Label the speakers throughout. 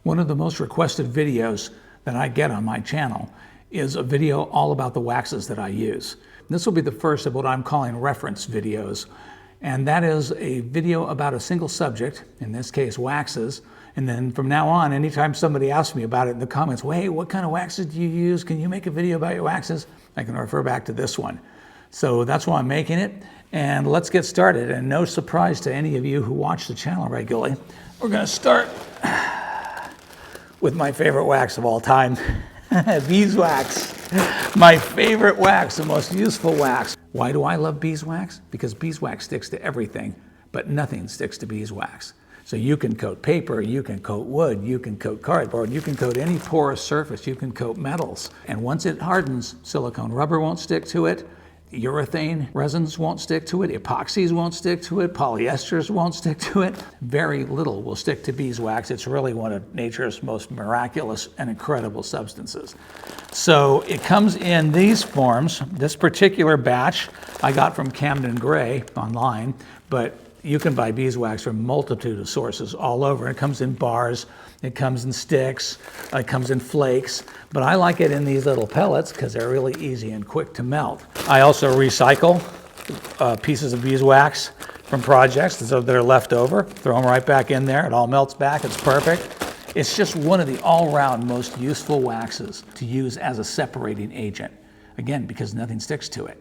Speaker 1: One of the most requested videos that I get on my channel is a video all about the waxes that I use. This will be the first of what I'm calling reference videos, and that is a video about a single subject, in this case waxes, and then from now on, anytime somebody asks me about it in the comments, well, hey, what kind of waxes do you use? Can you make a video about your waxes? I can refer back to this one. So that's why I'm making it, and let's get started. And no surprise to any of you who watch the channel regularly, we're gonna start with my favorite wax of all time, Beeswax. My favorite wax, the most useful wax. Why do I love beeswax? Because beeswax sticks to everything, but nothing sticks to beeswax. So you can coat paper, you can coat wood, you can coat cardboard, you can coat any porous surface, you can coat metals. And once it hardens, silicone rubber won't stick to it, urethane resins won't stick to it, epoxies won't stick to it, polyesters won't stick to it. Very little will stick to beeswax. It's really one of nature's most miraculous and incredible substances. So it comes in these forms. This particular batch I got from Camden Gray online, but you can buy beeswax from a multitude of sources all over. It comes in bars, it comes in sticks, it comes in flakes, but I like it in these little pellets because they're really easy and quick to melt. I also recycle pieces of beeswax from projects that are left over, throw them right back in there, it all melts back, it's perfect. It's just one of the all-round most useful waxes to use as a separating agent. Again, because nothing sticks to it.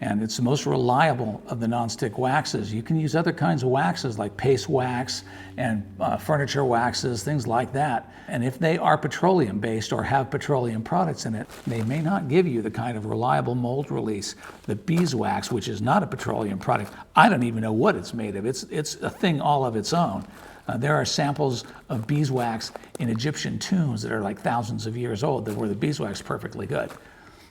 Speaker 1: And it's the most reliable of the non-stick waxes. You can use other kinds of waxes like paste wax and furniture waxes, things like that. And if they are petroleum-based or have petroleum products in it, they may not give you the kind of reliable mold release that beeswax, which is not a petroleum product, I don't even know what it's made of. It's a thing all of its own. There are samples of beeswax in Egyptian tombs that are like thousands of years old where the beeswax is perfectly good.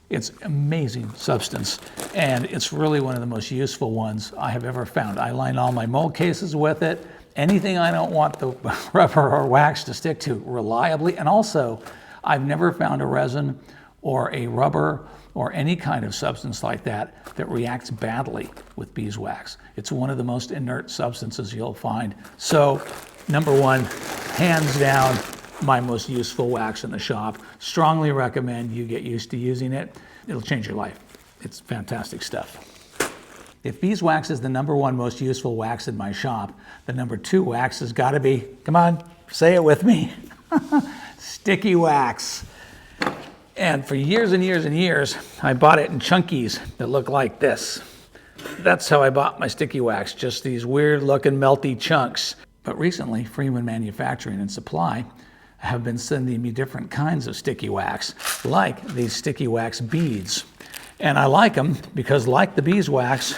Speaker 1: It's amazing substance, and it's really one of the most useful ones I have ever found. I line all my mold cases with it. Anything I don't want the rubber or wax to stick to reliably, and also I've never found a resin or a rubber or any kind of substance like that reacts badly with beeswax. It's one of the most inert substances you'll find. So, number one, hands down, my most useful wax in the shop. Strongly recommend you get used to using it. It'll change your life. It's fantastic stuff. If beeswax is the number one most useful wax in my shop, the number two wax has got to be, come on, say it with me, sticky wax. And for years and years and years, I bought it in chunkies that look like this. That's how I bought my sticky wax, just these weird looking melty chunks. But recently, Freeman Manufacturing and Supply have been sending me different kinds of sticky wax, like these sticky wax beads. And I like them because, like the beeswax,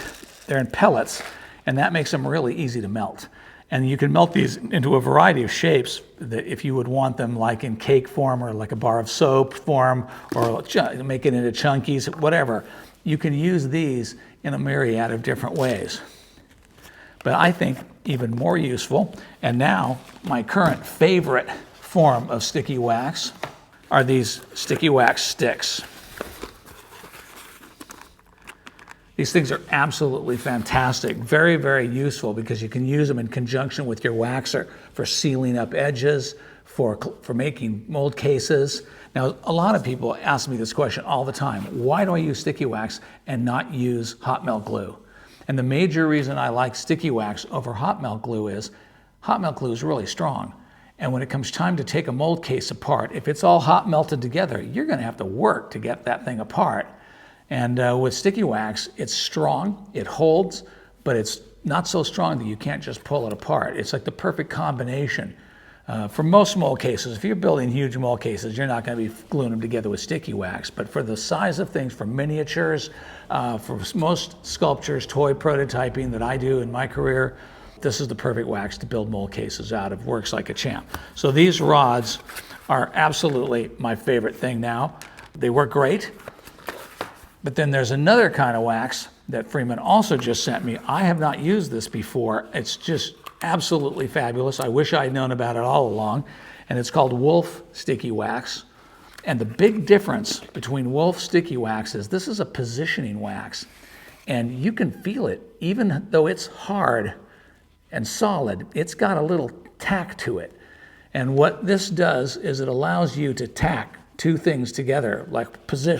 Speaker 1: they're in pellets, and that makes them really easy to melt. And you can melt these into a variety of shapes that if you would want them, like in cake form or like a bar of soap form, or make it into chunkies, whatever. You can use these in a myriad of different ways. But I think even more useful, and now my current favorite form of sticky wax are these sticky wax sticks. These things are absolutely fantastic, very, very useful because you can use them in conjunction with your waxer for sealing up edges, for making mold cases. Now, a lot of people ask me this question all the time. Why do I use sticky wax and not use hot melt glue? And the major reason I like sticky wax over hot melt glue is really strong. And when it comes time to take a mold case apart, if it's all hot melted together, you're going to have to work to get that thing apart. And with sticky wax, it's strong, it holds, but it's not so strong that you can't just pull it apart. It's like the perfect combination. For most mold cases, if you're building huge mold cases, you're not going to be gluing them together with sticky wax. But for the size of things, for miniatures, for most sculptures, toy prototyping that I do in my career, this is the perfect wax to build mold cases out of. Works like a champ. So these rods are absolutely my favorite thing now. They work great. But then there's another kind of wax that Freeman also just sent me. I have not used this before. It's just absolutely fabulous. I wish I had known about it all along. And it's called Wolf Sticky Wax. And the big difference between Wolf Sticky Wax is this is a positioning wax. And you can feel it, even though it's hard and solid, it's got a little tack to it. And what this does is it allows you to tack two things together, like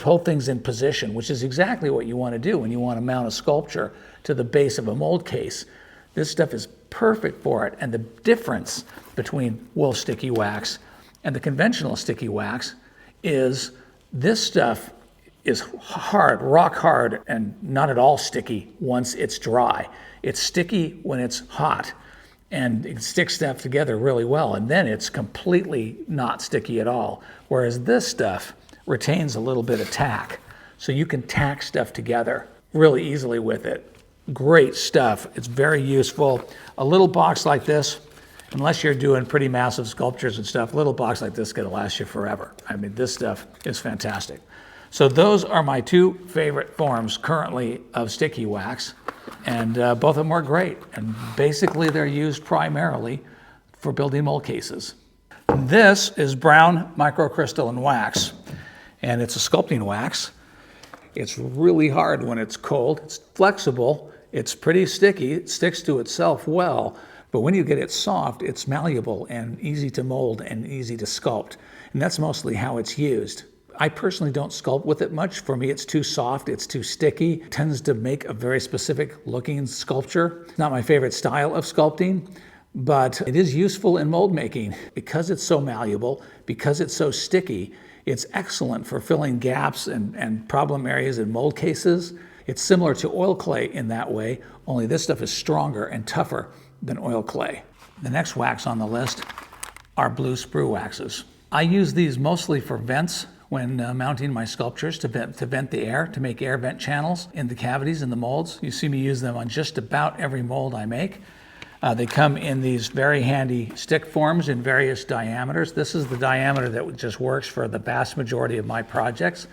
Speaker 1: hold things in position, which is exactly what you want to do when you want to mount a sculpture to the base of a mold case. This stuff is perfect for it. And the difference between wool sticky wax and the conventional sticky wax is this stuff is hard, rock hard, and not at all sticky once it's dry. It's sticky when it's hot, and it sticks stuff together really well, and then it's completely not sticky at all. Whereas this stuff retains a little bit of tack, so you can tack stuff together really easily with it. Great stuff. It's very useful. A little box like this, unless you're doing pretty massive sculptures and stuff, a little box like this is going to last you forever. I mean, this stuff is fantastic. So those are my two favorite forms currently of sticky wax, and both of them are great. And basically they're used primarily for building mold cases. This is brown microcrystalline wax, and it's a sculpting wax. It's really hard when it's cold. It's flexible. It's pretty sticky. It sticks to itself well. But when you get it soft, it's malleable and easy to mold and easy to sculpt. And that's mostly how it's used. I personally don't sculpt with it much. For me, it's too soft, it's too sticky. It tends to make a very specific looking sculpture. It's not my favorite style of sculpting, but it is useful in mold making. Because it's so malleable, because it's so sticky, it's excellent for filling gaps and problem areas in mold cases. It's similar to oil clay in that way, only this stuff is stronger and tougher than oil clay. The next wax on the list are blue sprue waxes. I use these mostly for vents when mounting my sculptures to vent the air, to make air vent channels in the cavities in the molds. You see me use them on just about every mold I make. They come in these very handy stick forms in various diameters. This is the diameter that just works for the vast majority of my projects.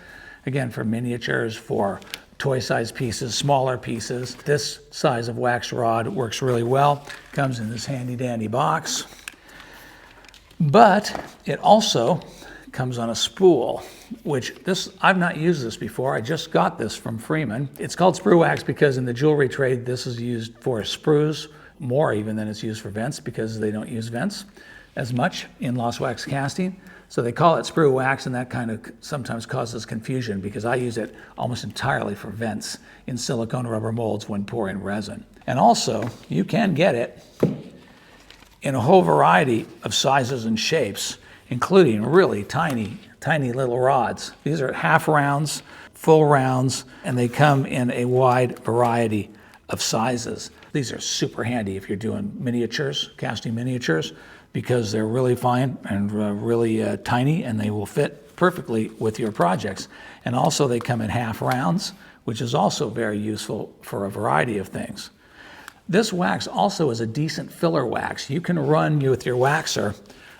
Speaker 1: Again, for miniatures, for toy-sized pieces, smaller pieces. This size of wax rod works really well. Comes in this handy-dandy box. But it also comes on a spool, which I've not used this before. I just got this from Freeman. It's called Sprue wax because in the jewelry trade, this is used for sprues, more even than it's used for vents, because they don't use vents as much in lost wax casting. So they call it Sprue wax, and that kind of sometimes causes confusion because I use it almost entirely for vents in silicone rubber molds when pouring resin. And also, you can get it in a whole variety of sizes and shapes, including really tiny little rods. These are half rounds, full rounds, and they come in a wide variety of sizes. These are super handy if you're doing miniatures, casting miniatures, because they're really fine and really tiny, and they will fit perfectly with your projects. And also they come in half rounds, which is also very useful for a variety of things. This wax also is a decent filler wax. You can run with your waxer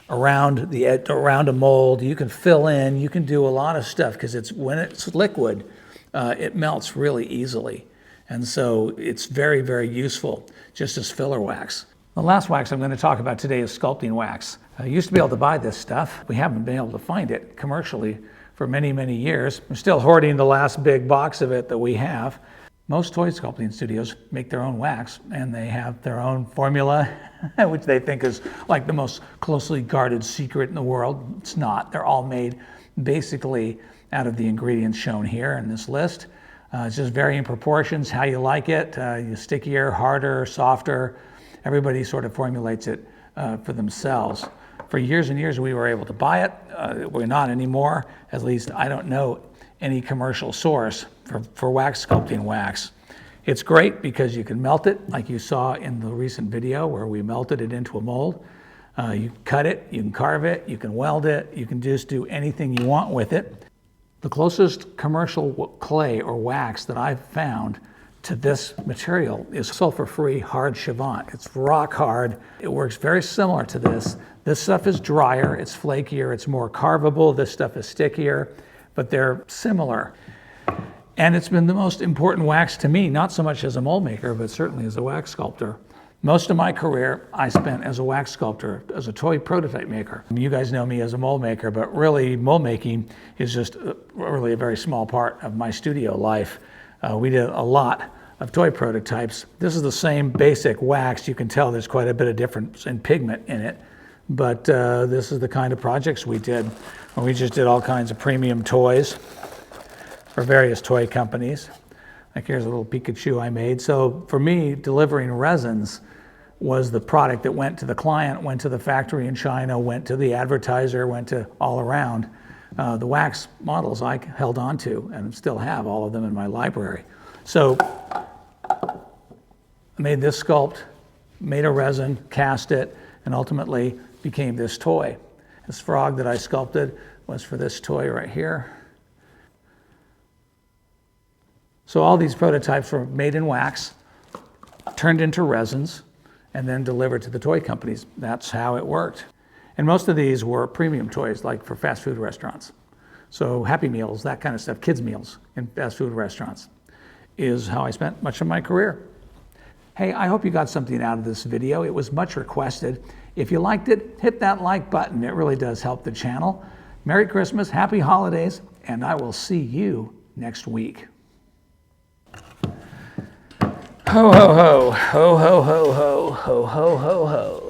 Speaker 1: around a mold. You can fill in. You can do a lot of stuff because when it's liquid, it melts really easily, and so it's very, very useful just as filler wax. The last wax I'm going to talk about today is sculpting wax. I used to be able to buy this stuff. We haven't been able to find it commercially for many, many years. I'm still hoarding the last big box of it that we have. Most toy sculpting studios make their own wax, and they have their own formula, which they think is like the most closely guarded secret in the world. It's not. They're all made basically out of the ingredients shown here in this list. It's just varying proportions, how you like it, stickier, harder, softer. Everybody sort of formulates it for themselves. For years and years we were able to buy it. We're not anymore. At least I don't know any commercial source for wax sculpting wax. It's great because you can melt it, like you saw in the recent video where we melted it into a mold. You can cut it, you can carve it, you can weld it, you can just do anything you want with it. The closest commercial clay or wax that I've found to this material is sulfur-free hard Chivant. It's rock hard. It works very similar to this. This stuff is drier, it's flakier, it's more carvable. This stuff is stickier, but they're similar. And it's been the most important wax to me, not so much as a mold maker, but certainly as a wax sculptor. Most of my career I spent as a wax sculptor, as a toy prototype maker. You guys know me as a mold maker, but really mold making is just really a very small part of my studio life. We did a lot of toy prototypes. This is the same basic wax. You can tell there's quite a bit of difference in pigment in it, But this is the kind of projects we did. We just did all kinds of premium toys for various toy companies. Like here's a little Pikachu I made. So for me, delivering resins was the product that went to the client, went to the factory in China, went to the advertiser, went to all around. The wax models I held on to and still have all of them in my library. So I made this sculpt, made a resin, cast it, and ultimately became this toy. This frog that I sculpted was for this toy right here. So all these prototypes were made in wax, turned into resins, and then delivered to the toy companies. That's how it worked. And most of these were premium toys, like for fast food restaurants. So Happy Meals, that kind of stuff, kids' meals in fast food restaurants, is how I spent much of my career. Hey, I hope you got something out of this video. It was much requested. If you liked it, hit that like button. It really does help the channel. Merry Christmas, Happy Holidays, and I will see you next week. Ho, ho, ho, ho, ho, ho, ho, ho, ho, ho, ho.